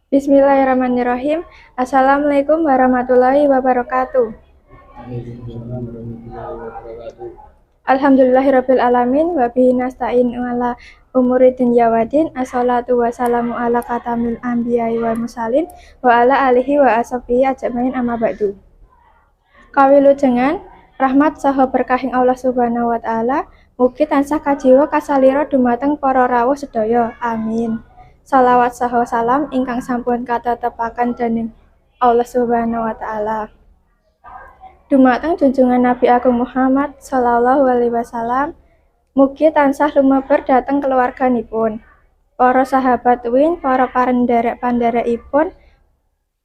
Bismillahirrahmanirrahim. Assalamualaikum warahmatullahi wabarakatuh. Waalaikumsalam warahmatullahi wabarakatuh. Alhamdulillahirabbil alamin wa bihi nasta'in ala umuri dunya waddin. Assalatu wassalamu ala khatamil anbiya'i wal mursalin wa ala alihi wa ashabihi ajmain amma ba'du. Kawilujengan rahmat saha berkahing Allah Subhanahu wa taala mugi tansah kajiwa kasalira dumateng para rawuh sedaya. Amin. Salawat saha salam ingkang sampun katetepaken dening Allah Subhanahu wa taala dumateng junjungan Nabi Agung Muhammad sallallahu alaihi wasallam, mugi tansah lumeber dhateng keluarganipun, para sahabat win, para panderek-panderekipun,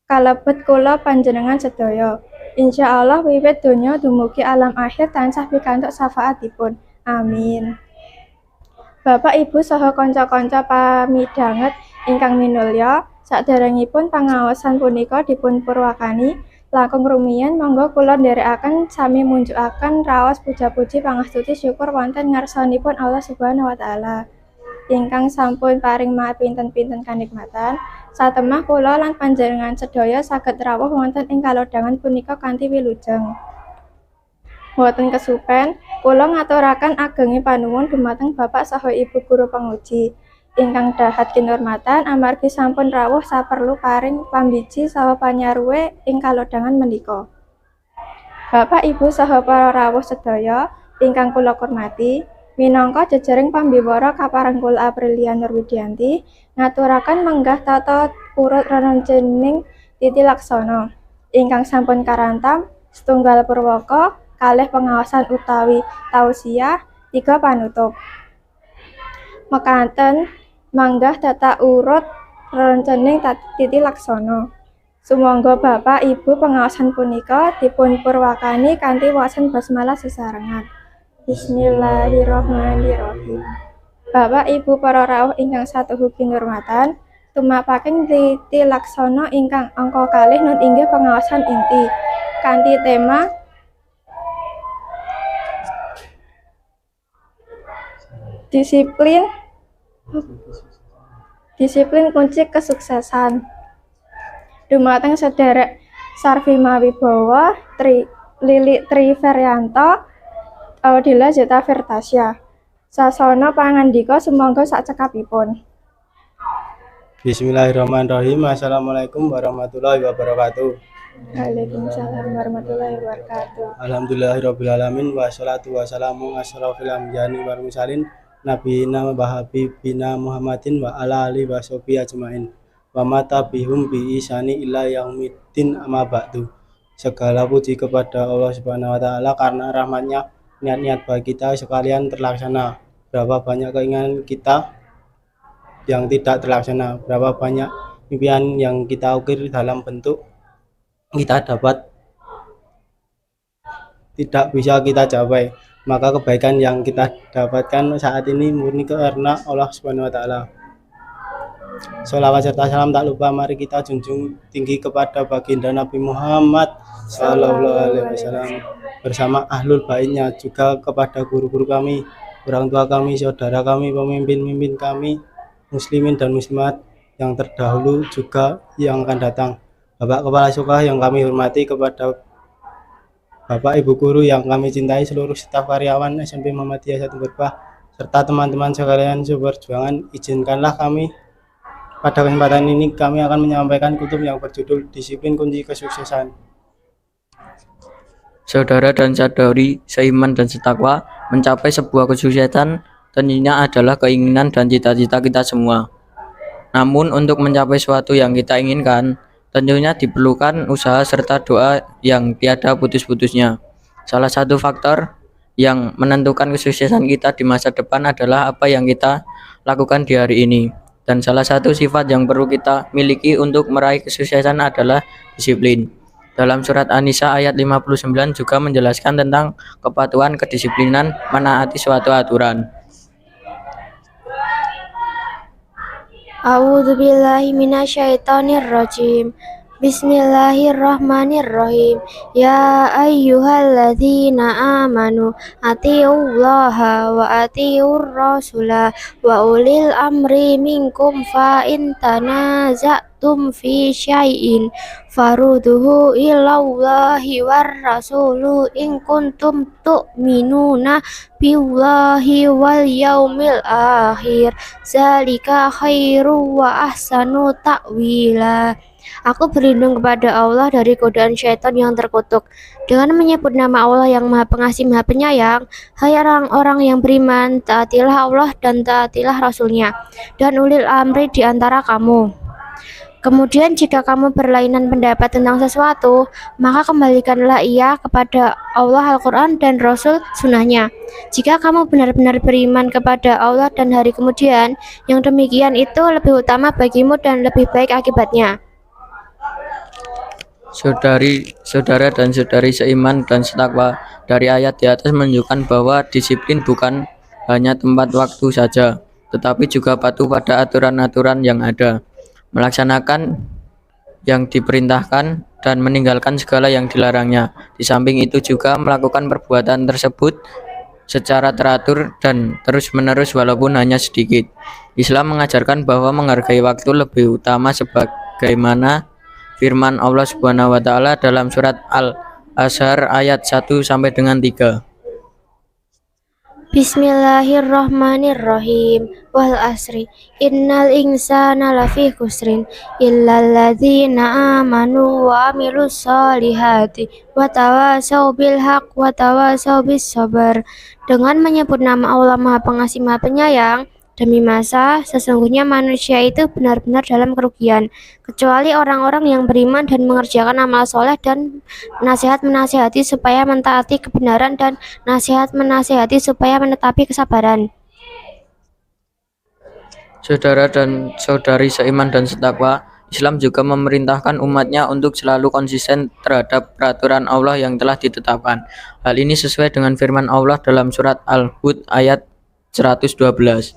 kalebet kula panjenengan sedaya. Insyaallah wiwit donya dumugi alam akhir tansah pikantuk syafaatipun. Amin. Bapak, Ibu, saha kanca-kanca pamidhanget ingkang minulya, saderengipun pangaosan punika dipun purwakani langkung rumiyin, monggo kula nderekaken sami munjukaken raos puja-puji pangastuti syukur wonten ngarsanipun Allah Subhanahu wa taala ingkang sampun paring mapinten-pinten kanikmatan. Satemah kula lan panjenengan sedaya saged rawuh wonten ing kalodhangan punika kanthi wilujeng. Boten kesupen, kula ngaturaken agenging panuwun dumateng Bapak saha Ibu guru panguji ingkang dahat kinurmatan amargi sampun rawuh saperlu paring pambiji saha panyaruwe ing kalodhangan menika. Bapak, Ibu saha para rawuh sedaya ingkang kula hormati, minangka jejaring pambiwara Kaparengkul Aprilia Nurwidianti ngaturaken menggah tata urut rerencening titi laksana ingkang sampun karantam setunggal purwaka, kalih pengaosan utawi tausiah, 3 panutup. Mekanten manggah tata urut rerencening titi laksana. Sumangga Bapak Ibu pengaosan punika dipun purwakani kanthi wacan basmalah sesarengan. Bismillahirrahmanirrahim. Bapak Ibu para rawuh ingkang satuhu kinurmatan, tumapaking titi laksana ingkang angka kalih nun inggih pengaosan inti kanthi tema disiplin kunci kesuksesan. Dumateng sederek Sarvi Mawibowo, Lilik Triverianto, Audila Zeta Vertasya. Sasana pangandika sumangga sakcekapipun. Bismillahirrahmanirrahim. Assalamualaikum warahmatullahi wabarakatuh. Waalaikumsalam warahmatullahi wabarakatuh. Alhamdulillahirabbil alamin wassalatu wassalamu asyrofil anbiya'i wal mursalin nabiyina wa habibina Muhammadin wa ala alihi washabihi ajmain. Wa mata bihum bi isani illa yaumiddin amma ba'du. Segala puji kepada Allah Subhanahu wa taala karena rahmatnya niat-niat baik kita sekalian terlaksana. Berapa banyak keinginan kita yang tidak terlaksana, berapa banyak impian yang kita ukir dalam bentuk kita dapat tidak bisa kita capai. Maka kebaikan yang kita dapatkan saat ini murni karena Allah Subhanahu wa taala. Sholawat serta salam tak lupa mari kita junjung tinggi kepada baginda Nabi Muhammad sallallahu alaihi wasallam bersama ahlul baitnya, juga kepada guru-guru kami, orang tua kami, saudara kami, pemimpin-pemimpin kami, muslimin dan muslimat yang terdahulu juga yang akan datang. Bapak Kepala Sekolah yang kami hormati, kepada Bapak Ibu guru yang kami cintai, seluruh staf karyawan SMP Muhammadiyah 1 Berbah, serta teman-teman sekalian seperjuangan, izinkanlah kami pada kesempatan ini kami akan menyampaikan kutub yang berjudul Disiplin Kunci Kesuksesan. Saudara dan saudari seiman dan setakwa, mencapai sebuah kesuksesan tentunya adalah keinginan dan cita-cita kita semua. Namun untuk mencapai sesuatu yang kita inginkan, tentunya diperlukan usaha serta doa yang tiada putus-putusnya. Salah satu faktor yang menentukan kesuksesan kita di masa depan adalah apa yang kita lakukan di hari ini. Dan salah satu sifat yang perlu kita miliki untuk meraih kesuksesan adalah disiplin. Dalam surat An-Nisa ayat 59 juga menjelaskan tentang kepatuhan kedisiplinan menaati suatu aturan. A'udzubillahi minasyaitonirrajim. Bismillahirrahmanirrahim. Ya ayyuhalladzina amanu atiullaha wa atiur rasula wa ulil amri minkum fa in tanaza'tum fi syai'in faruduhu ilallahi war rasulu in kuntum tu'minuna billahi wal yaumil akhir zalika khairu wa ahsanu ta'wila. Aku berlindung kepada Allah dari godaan syaitan yang terkutuk. Dengan menyebut nama Allah yang Maha Pengasih Maha Penyayang, hai orang-orang yang beriman, taatilah Allah dan taatilah Rasul-Nya, dan ulil amri di antara kamu. Kemudian jika kamu berlainan pendapat tentang sesuatu, maka kembalikanlah ia kepada Allah Al-Quran dan Rasul Sunnahnya. Jika kamu benar-benar beriman kepada Allah dan hari kemudian, yang demikian itu lebih utama bagimu dan lebih baik akibatnya. Saudara dan saudari seiman dan setakwa, dari ayat di atas menunjukkan bahwa disiplin bukan hanya tempat waktu saja, tetapi juga patuh pada aturan-aturan yang ada, melaksanakan yang diperintahkan dan meninggalkan segala yang dilarangnya. Di samping itu juga melakukan perbuatan tersebut secara teratur dan terus-menerus walaupun hanya sedikit. Islam mengajarkan bahwa menghargai waktu lebih utama sebagaimana firman Allah Subhanahu wa taala dalam surat Al-Ashr ayat 1 sampai dengan 3. Bismillahirrahmanirrahim. Wal asri innal insana lafi khusrin illal ladzina amanu wa amilus solihati wa tawasau bil haq wa tawasau bis sabar. Dengan menyebut nama Allah Maha Pengasih Maha Penyayang, demi masa, sesungguhnya manusia itu benar-benar dalam kerugian, kecuali orang-orang yang beriman dan mengerjakan amal soleh dan nasihat-menasihati supaya mentaati kebenaran dan nasihat-menasihati supaya menetapi kesabaran. Saudara dan saudari seiman dan setakwa, Islam juga memerintahkan umatnya untuk selalu konsisten terhadap peraturan Allah yang telah ditetapkan. Hal ini sesuai dengan firman Allah dalam surat Al-Hud ayat 112.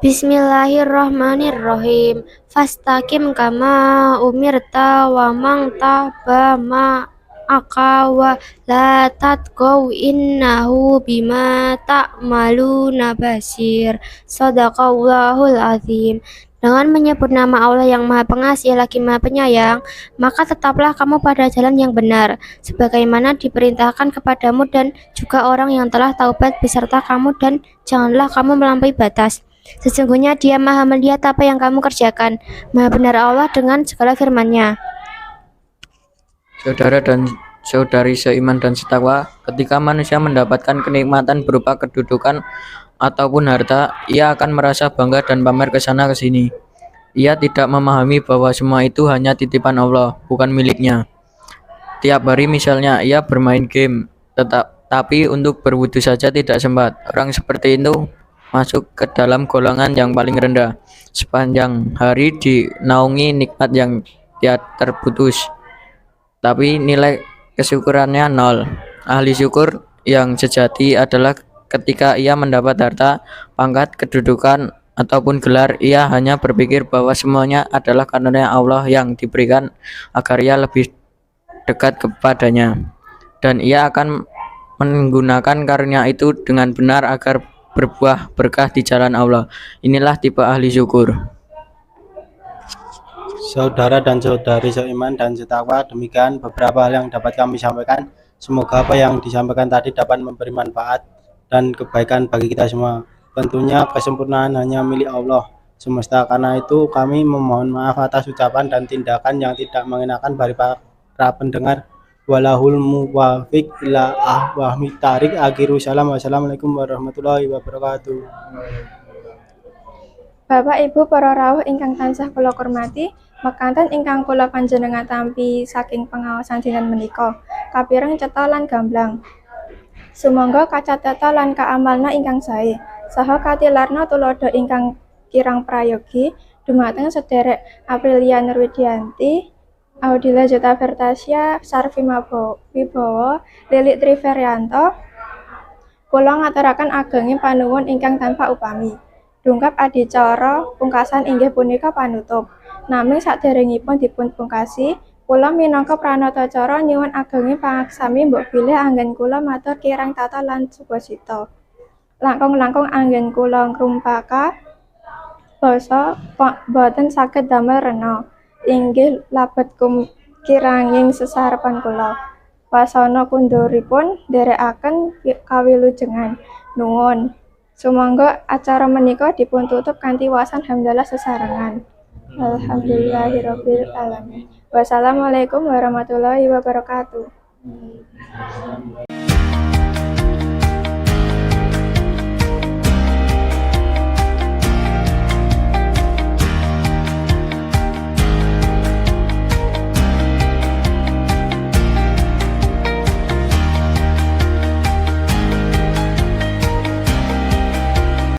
Bismillahirrahmanirrahim. Fastaqim kama umirta wa man taba ma'aka wa la tatqaw innahu bima ta'maluna basir. Shadaqallahul azim. Dengan menyebut nama Allah yang Maha Pengasih lagi Maha Penyayang, maka tetaplah kamu pada jalan yang benar, sebagaimana diperintahkan kepadamu dan juga orang yang telah taubat beserta kamu, dan janganlah kamu melampaui batas. Sesungguhnya Dia Maha melihat apa yang kamu kerjakan. Maha benar Allah dengan segala firman-Nya. Saudara dan saudari seiman dan setakwa, ketika manusia mendapatkan kenikmatan berupa kedudukan ataupun harta, ia akan merasa bangga dan pamer ke sana ke sini. Ia tidak memahami bahwa semua itu hanya titipan Allah, bukan miliknya. Tiap hari misalnya ia bermain game, tapi untuk berwudu saja tidak sempat. Orang seperti itu masuk ke dalam golongan yang paling rendah. Sepanjang hari dinaungi nikmat yang tiada terputus, tapi nilai kesyukurannya nol. Ahli syukur yang sejati adalah ketika ia mendapat harta, pangkat, kedudukan, ataupun gelar, ia hanya berpikir bahwa semuanya adalah karunia Allah yang diberikan agar ia lebih dekat kepadanya, dan ia akan menggunakan karunia itu dengan benar agar berbuah berkah di jalan Allah. Inilah tipe ahli syukur. Saudara dan saudari seiman dan setakwa, demikian beberapa hal yang dapat kami sampaikan. Semoga apa yang disampaikan tadi dapat memberi manfaat dan kebaikan bagi kita semua. Tentunya kesempurnaan hanya milik Allah semesta. Karena itu kami memohon maaf atas ucapan dan tindakan yang tidak mengenakan bagi para pendengar. Walahul muwafiq ila ahwami tarik. Akhiru salam. Wassalamualaikum warahmatullahi wabarakatuh. Bapak Ibu para rawuh ingkang tansah kula hormati, mekanten ingkang kula panjenengan tampi saking pengawasan dinten menika, kapireng cetha lan gamblang. Sumangga kacatata lan kaamalna ingkang sae, saha katilarna tulodo ingkang kirang prayogi dumateng sederek Aprilia Nurwidianti, Audila Jota Vertasia, Sarvi Wibowo, Lilik Triverianto. Kula ngaturaken agenging panuwun ingkang tanpa upami. Dungkap adicara pungkasan inggih punika panutup. Naming saderengipun dipun pungkasi, kula minangka pranatacara nyuwun agenging pangaksami mbok bilih anggen kula matur kirang tata lan sukacita. Langkung-langkung anggen kula ngrumpaka basa boten saged damel rena. Inggih labet kiranging sesarepan kula. Wasana kunduripun nderekaken kawilujengan. Nuwun. Sumangga acara menika dipun tutup kanthi waosan hamdalah sesarengan. Alhamdulillahirabbil alamin. Wassalamualaikum warahmatullahi wabarakatuh.